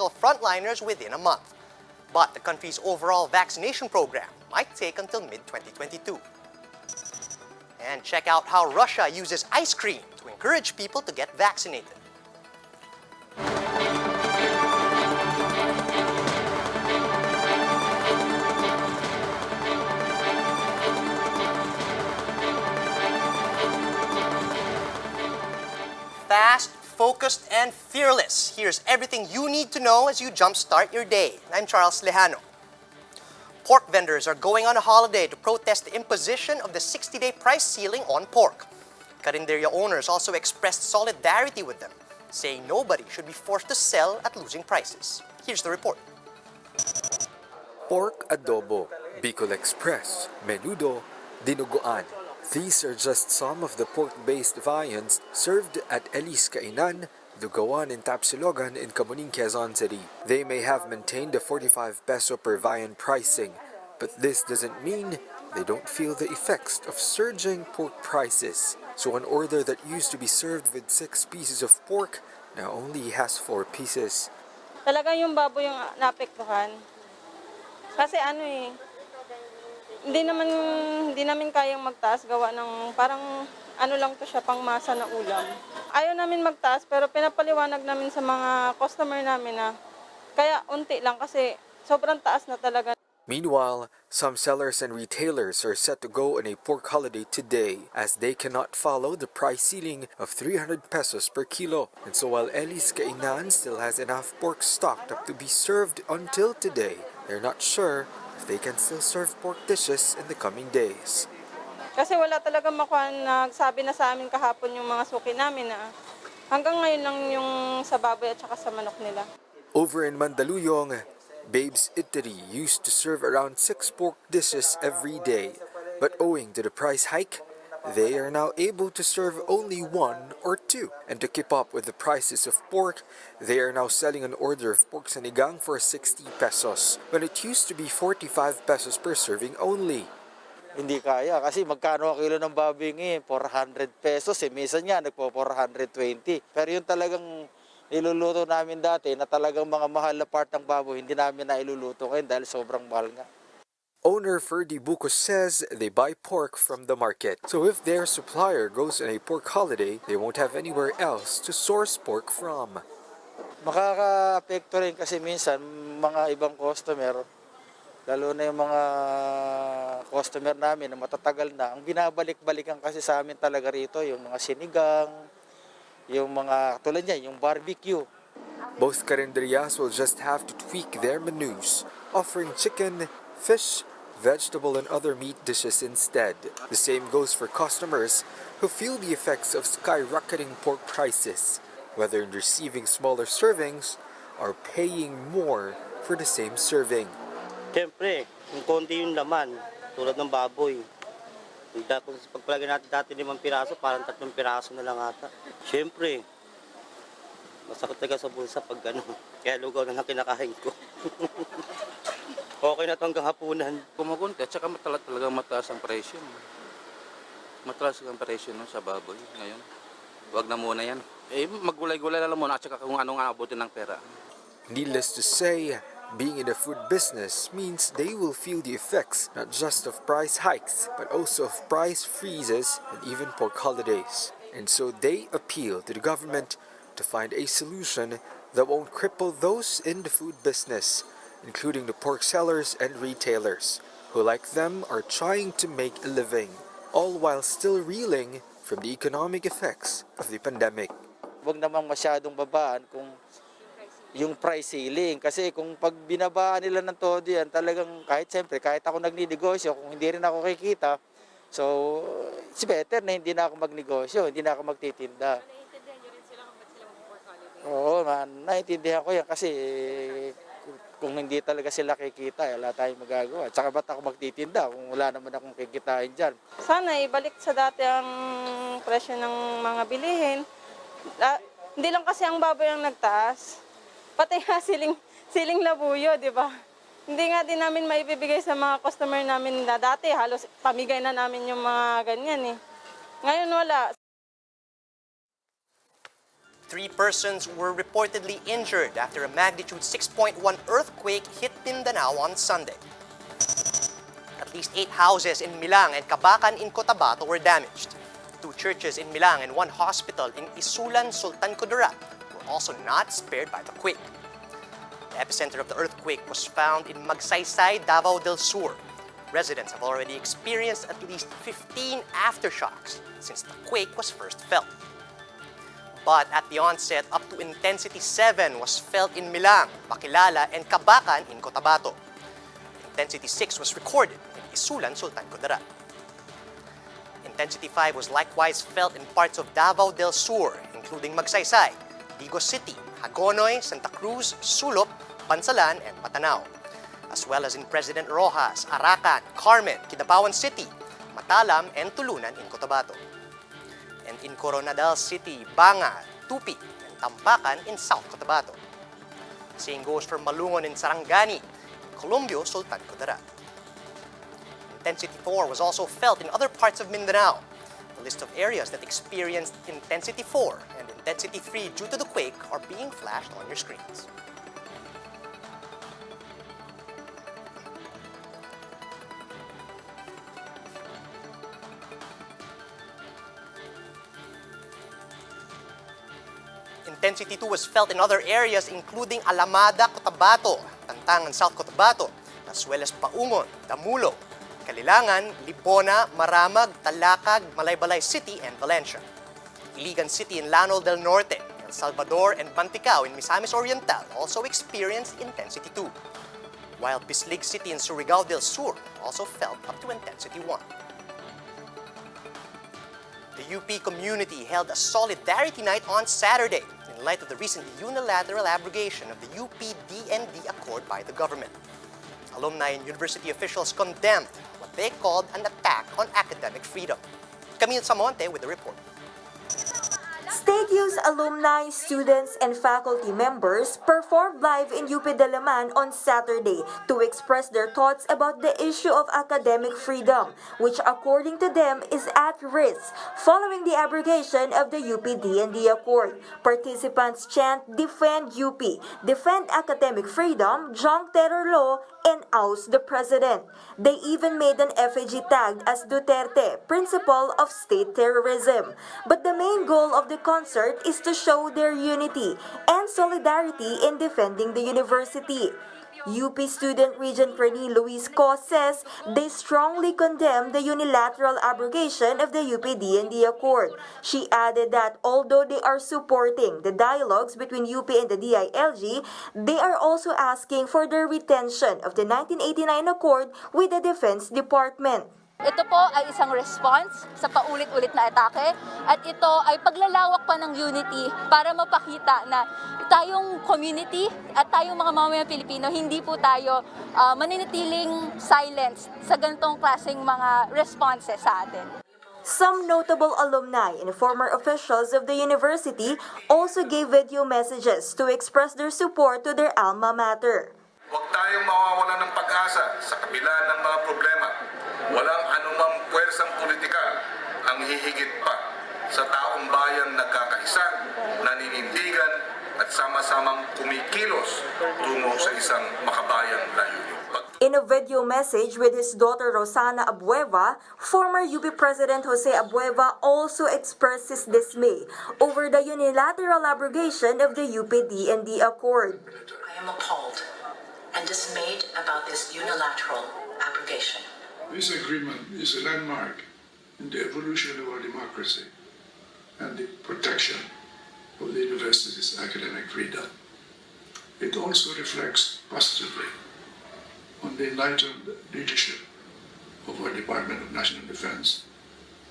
several frontliners within a month. But the country's overall vaccination program might take until mid-2022. And check out how Russia uses ice cream to encourage people to get vaccinated. Fast, focused, and fearless. Here's everything you need to know as you jumpstart your day. I'm Charles Lejano. Pork vendors are going on a holiday to protest the imposition of the 60-day price ceiling on pork. Carinderia owners also expressed solidarity with them, saying nobody should be forced to sell at losing prices. Here's the report. Pork adobo, Bicol Express, menudo, dinuguan. These are just some of the pork-based viands served at Elis Kainan, Lugawan in Tapsilogan in Camuning, Quezon City. They may have maintained a 45 peso per viand pricing, but this doesn't mean they don't feel the effects of surging pork prices. So an order that used to be served with 6 pieces of pork now only has 4 pieces. Talaga yung baboy yung naapektuhan. Kasi hindi namin kayang magtaas gawa ng parang lang to siya pang masa na ulam. Ayaw namin magtaas pero pinapaliwanag namin sa mga customer namin na kaya unti lang kasi sobrang taas na talaga. Meanwhile, some sellers and retailers are set to go on a pork holiday today as they cannot follow the price ceiling of 300 pesos per kilo. And so while Elis Kainan still has enough pork stocked up to be served until today, they're not sure if they can still serve pork dishes in the coming days. Kasi wala talaga nagsabi na sa amin kahapon yung mga suki namin na hanggang ngayon lang yung sa baboy at saka sa manok nila. Over in Mandaluyong, Babe's Eatery used to serve around 6 pork dishes every day. But owing to the price hike, they are now able to serve only 1 or 2. And to keep up with the prices of pork, they are now selling an order of pork sanigang for 60 pesos, when it used to be 45 pesos per serving only. Hindi kaya kasi magkano ang kilo ng baboy ngayon? 400 pesos. Minsan nga nagpo 420. Pero yung talagang niluluto namin dati na talagang mga mahal na part ng baboy, hindi namin na iluluto ngayon dahil sobrang mahal nga. Owner Ferdy Bucos says they buy pork from the market. So if their supplier goes on a pork holiday, they won't have anywhere else to source pork from. Makaka-apekto rin kasi minsan mga ibang customer, lalo na yung mga customer namin na matatagal na, ang binabalik-balikan kasi sa amin talaga rito yung mga sinigang, yung mga tulad niya, yung barbecue. Both carinderias will just have to tweak their menus, offering chicken, fish, vegetable and other meat dishes instead. The same goes for customers who feel the effects of skyrocketing pork prices, whether in receiving smaller servings or paying more for the same serving. Siyempre, kung konti yung laman, tulad ng baboy. Kung pagpalagay natin dati 5 piraso, parang 3 piraso na lang ata. Siyempre, masakit talaga sa bulsa pag gano'n. Kaya lugaw na lang kinakain ko. Okay na ito hanggang hapunan. Kumukunti at saka talagang mataas ang presyo. Mataas ang presyo sa baboy ngayon. Huwag na muna yan. Maggulay-gulay na lang muna at saka kung anong aabutin ng pera. Needless to say, being in the food business means they will feel the effects not just of price hikes, but also of price freezes and even pork holidays. And so they appeal to the government to find a solution that won't cripple those in the food business, including the pork sellers and retailers, who like them are trying to make a living, all while still reeling from the economic effects of the pandemic. Huwag namang masyadong babaan kung yung price ceiling. Kasi kung pag binabaan nila ng todo yan, talagang kahit ako nagninegosyo, kung hindi rin ako kikita, so it's better na hindi na ako magnegosyo, hindi na ako magtitinda. Naiintindihan nyo rin sila kung ba't sila mag-pork holiday? Oo, naiintindihan ko yan kasi kung hindi talaga sila kikita, wala tayong magagawa. Tsaka ba't ako magtitinda kung wala naman akong kikitain dyan? Sana ibalik sa dati ang presyo ng mga bilihin. Hindi lang kasi ang baboy ang nagtaas. Pati nga siling labuyo, di ba? Hindi nga din namin maibibigay sa mga customer namin na dati. Halos pamigay na namin yung mga ganyan eh. Ngayon wala. 3 persons were reportedly injured after a magnitude 6.1 earthquake hit Mindanao on Sunday. At least 8 houses in Milang and Kabakan in Cotabato were damaged. 2 churches in Milang and 1 hospital in Isulan, Sultan Kudarat were also not spared by the quake. The epicenter of the earthquake was found in Magsaysay, Davao del Sur. Residents have already experienced at least 15 aftershocks since the quake was first felt. But at the onset, up to intensity 7 was felt in Milang, Makilala, and Kabakan in Cotabato. Intensity 6 was recorded in Isulan, Sultan Kudarat. Intensity 5 was likewise felt in parts of Davao del Sur, including Magsaysay, Digos City, Hagonoy, Santa Cruz, Sulop, Bansalan, and Matanao, as well as in President Roxas, Aracan, Carmen, Kidapawan City, Matalam, and Tulunan in Cotabato. And in Coronadal City, Banga, Tupi, and Tampakan in South Cotabato. Same goes for Malungon and Sarangani, Columbio, Sultan Kudarat. Intensity 4 was also felt in other parts of Mindanao. The list of areas that experienced Intensity 4 and Intensity 3 due to the quake are being flashed on your screens. Intensity 2 was felt in other areas including Alamada, Cotabato, Tantangan, South Cotabato, as well as Paungon, Damulo, Kalilangan, Libona, Maramag, Talakag, Malaybalay City, and Valencia. Iligan City in Lanao del Norte, El Salvador, and Banticao in Misamis Oriental also experienced Intensity 2, while Bislig City in Surigao del Sur also felt up to Intensity 1. The UP community held a solidarity night on Saturday in light of the recent unilateral abrogation of the UP DND Accord by the government. Alumni and university officials condemned what they called an attack on academic freedom. Camille Samonte with the report. State Youth alumni, students, and faculty members performed live in UP Dalaman on Saturday to express their thoughts about the issue of academic freedom, which according to them is at risk following the abrogation of the UP DND Accord. Participants chant "Defend UP, defend academic freedom, junk terror law, and oust the president." They even made an effigy tagged as Duterte, principal of state terrorism. But the main goal of the concert is to show their unity and solidarity in defending the university. UP Student Regent Rene Luis Co says they strongly condemn the unilateral abrogation of the UP DND Accord. She added that although they are supporting the dialogues between UP and the DILG, they are also asking for the retention of the 1989 Accord with the Defense Department. Ito po ay isang response sa paulit-ulit na atake at ito ay paglalawak pa ng unity para mapakita na tayong community at tayong mga mamamayang Pilipino, hindi po tayo mananatiling silence sa ganitong klaseng mga responses sa atin. Some notable alumni and former officials of the university also gave video messages to express their support to their alma mater. Huwag tayong mawawalan ng pag-asa sa kabila ng mga problema. Walang anumang puwersang politikal ang hihigit pa sa taong bayan nagkakaisa, naninindigan at sama-samang kumikilos tungo sa isang makabayang layunin. In a video message with his daughter Rosana Abueva, former UP President Jose Abueva also expressed his dismay over the unilateral abrogation of the UP DND Accord. I am appalled and dismayed about this unilateral abrogation. This agreement is a landmark in the evolution of our democracy and the protection of the university's academic freedom. It also reflects positively on the enlightened leadership of our Department of National Defense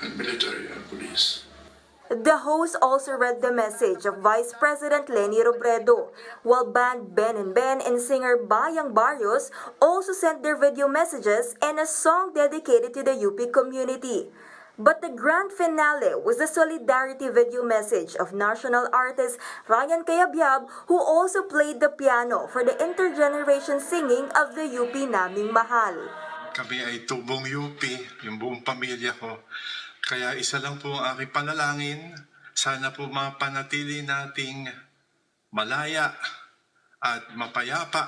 and military and police. The host also read the message of Vice President Leni Robredo, while band Ben and Ben and singer Bayang Barrios also sent their video messages and a song dedicated to the UP community. But the grand finale was the solidarity video message of national artist Ryan Cayabyab, who also played the piano for the intergeneration singing of the UP Naming Mahal. Kami ay tubong UP, yung buong pamilya ko. Kaya isa lang po ang aking panalangin Sana po mapanatili nating malaya at mapayapa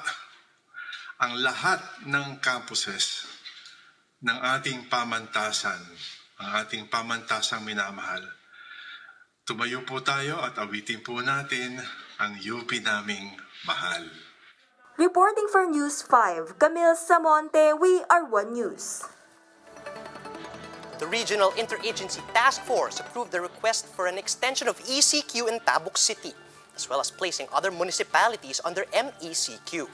ang lahat ng campuses ng ating pamantasan, ang ating pamantasang minamahal. Tumayo po tayo at awitin po natin ang UP naming mahal. Reporting for News 5, Camille Samonte, We Are One News. The Regional Interagency Task Force approved the request for an extension of ECQ in Tabuk City, as well as placing other municipalities under MECQ.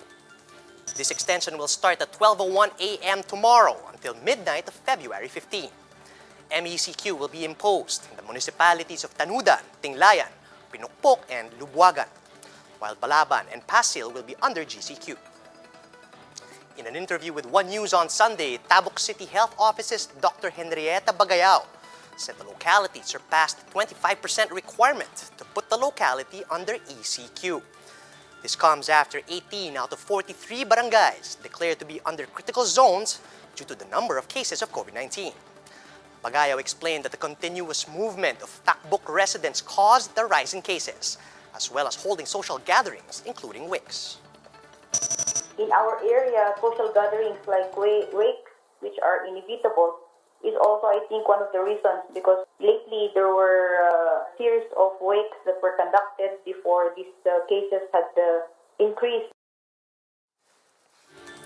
This extension will start at 12:01 a.m. tomorrow until midnight of February 15. MECQ will be imposed in the municipalities of Tanudan, Tinglayan, Pinukpok, and Lubuagan, while Balaban and Pasil will be under GCQ. In an interview with One News on Sunday, Tabuk City Health Office's Dr. Henrietta Bagayao said the locality surpassed the 25% requirement to put the locality under ECQ. This comes after 18 out of 43 barangays declared to be under critical zones due to the number of cases of COVID-19. Bagayao explained that the continuous movement of Tabuk residents caused the rise in cases, as well as holding social gatherings, including wakes. In our area, social gatherings like wakes, which are inevitable, is also, I think, one of the reasons, because lately there were a series of wakes that were conducted before these cases had increased.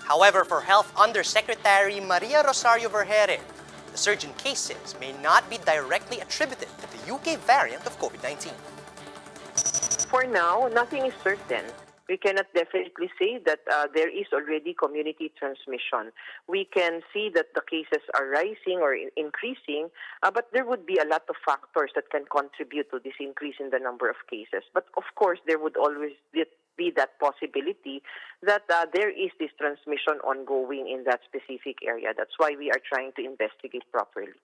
However, for Health Undersecretary Maria Rosario Vergere, the surge in cases may not be directly attributed to the UK variant of COVID-19. For now, nothing is certain. We cannot definitely say that there is already community transmission. We can see that the cases are rising or increasing, but there would be a lot of factors that can contribute to this increase in the number of cases. But of course, there would always be that possibility that there is this transmission ongoing in that specific area. That's why we are trying to investigate properly.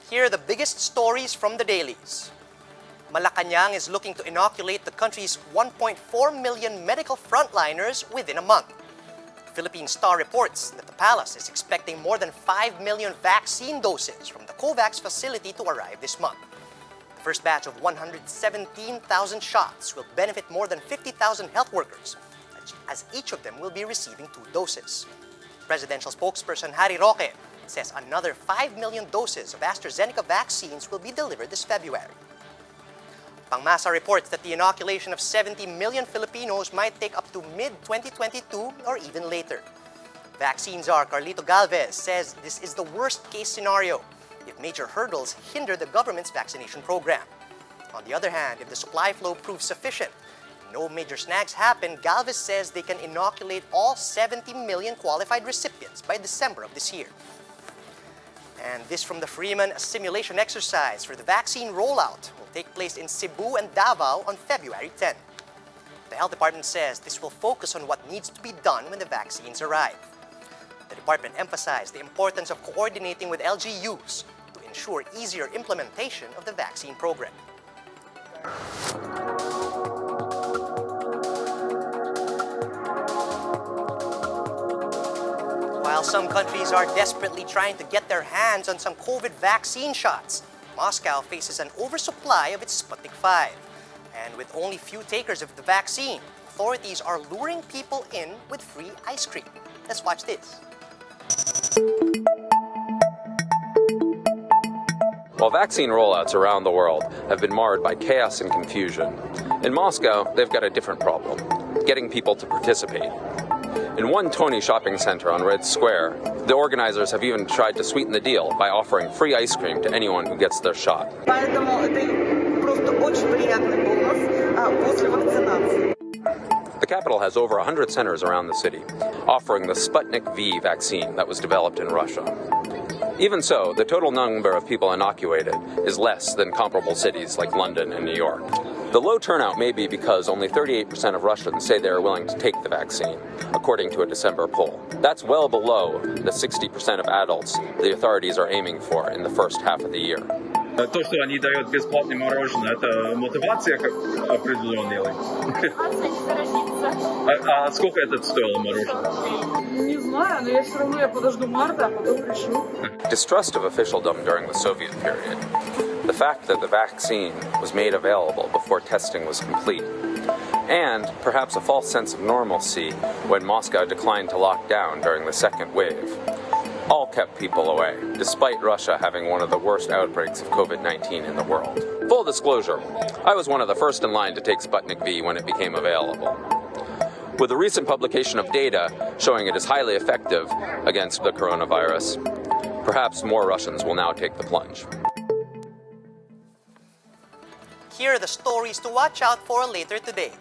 Here are the biggest stories from the dailies. Malacanang is looking to inoculate the country's 1.4 million medical frontliners within a month. Philippine Star reports that the palace is expecting more than 5 million vaccine doses from the COVAX facility to arrive this month. The first batch of 117,000 shots will benefit more than 50,000 health workers, as each of them will be receiving 2 doses. Presidential spokesperson Harry Roque says another 5 million doses of AstraZeneca vaccines will be delivered this February. Pangmasa reports that the inoculation of 70 million Filipinos might take up to mid-2022 or even later. Vaccine czar Carlito Galvez says this is the worst-case scenario if major hurdles hinder the government's vaccination program. On the other hand, if the supply flow proves sufficient and no major snags happen, Galvez says they can inoculate all 70 million qualified recipients by December of this year. And this from the Freeman, a simulation exercise for the vaccine rollout will take place in Cebu and Davao on February 10. The health department says this will focus on what needs to be done when the vaccines arrive. The department emphasized the importance of coordinating with LGUs to ensure easier implementation of the vaccine program. While some countries are desperately trying to get their hands on some COVID vaccine shots, Moscow faces an oversupply of its Sputnik 5. And with only few takers of the vaccine, authorities are luring people in with free ice cream. Let's watch this. While vaccine rollouts around the world have been marred by chaos and confusion, in Moscow they've got a different problem: getting people to participate. In one Tony shopping center on Red Square, the organizers have even tried to sweeten the deal by offering free ice cream to anyone who gets their shot. The capital has over 100 centers around the city, offering the Sputnik V vaccine that was developed in Russia. Even so, the total number of people inoculated is less than comparable cities like London and New York. The low turnout may be because only 38% of Russians say they are willing to take the vaccine, according to a December poll. That's well below the 60% of adults the authorities are aiming for in the first half of the year. То, что они дают бесплатное мороженое, это мотивация как определенная. А сколько это стоило мороженое? Не знаю, но я все равно подожду марта, а потом решу. Distrust of officialdom during the Soviet period, the the fact that the vaccine was made available before testing was complete, and perhaps a false sense of normalcy when Moscow declined to lock down during the second wave, all kept people away, despite Russia having one of the worst outbreaks of COVID-19 in the world. Full disclosure, I was one of the first in line to take Sputnik V when it became available. With the recent publication of data showing it is highly effective against the coronavirus, perhaps more Russians will now take the plunge. Here are the stories to watch out for later today.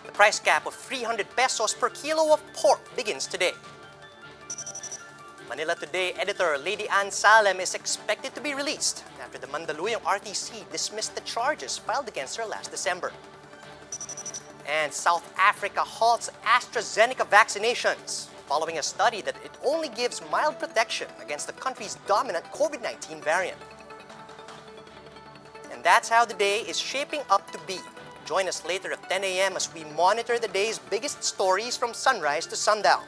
The price cap of 300 pesos per kilo of pork begins today. Manila Today editor Lady Ann Salem is expected to be released after the Mandaluyong RTC dismissed the charges filed against her last December. And South Africa halts AstraZeneca vaccinations following a study that it only gives mild protection against the country's dominant COVID-19 variant. And that's how the day is shaping up to be. Join us later at 10 a.m. as we monitor the day's biggest stories from sunrise to sundown.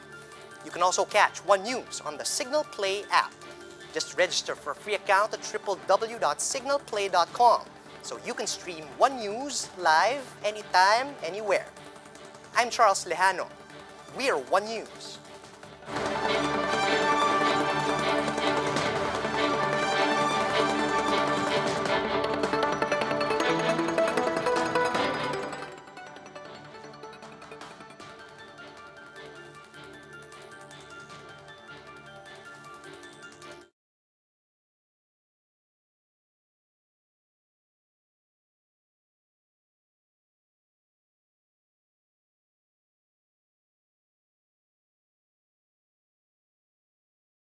You can also catch One News on the Signal Play app. Just register for a free account at www.signalplay.com so you can stream One News live anytime, anywhere. I'm Charles Lejano. We're One News.